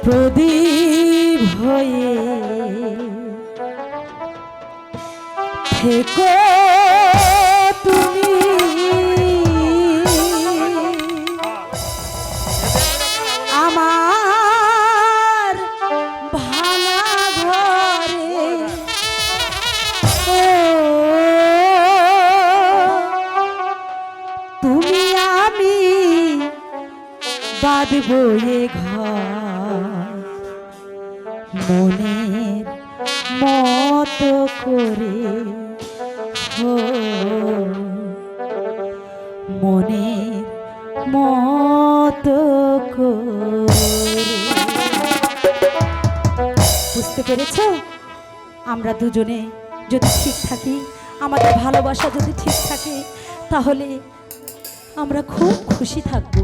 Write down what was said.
প্রদীপ হয়ে থেকো তুমি আমার ভাঙা ঘরে। তুমি আমি বাঁধব এ ঘর মনের মতো করে, মনের মতো করে। বুঝতে পেরেছ? আমরা দুজনে যদি ঠিক থাকি, আমাদের ভালোবাসা যদি ঠিক থাকে, তাহলে আমরা খুব খুশি থাকবো।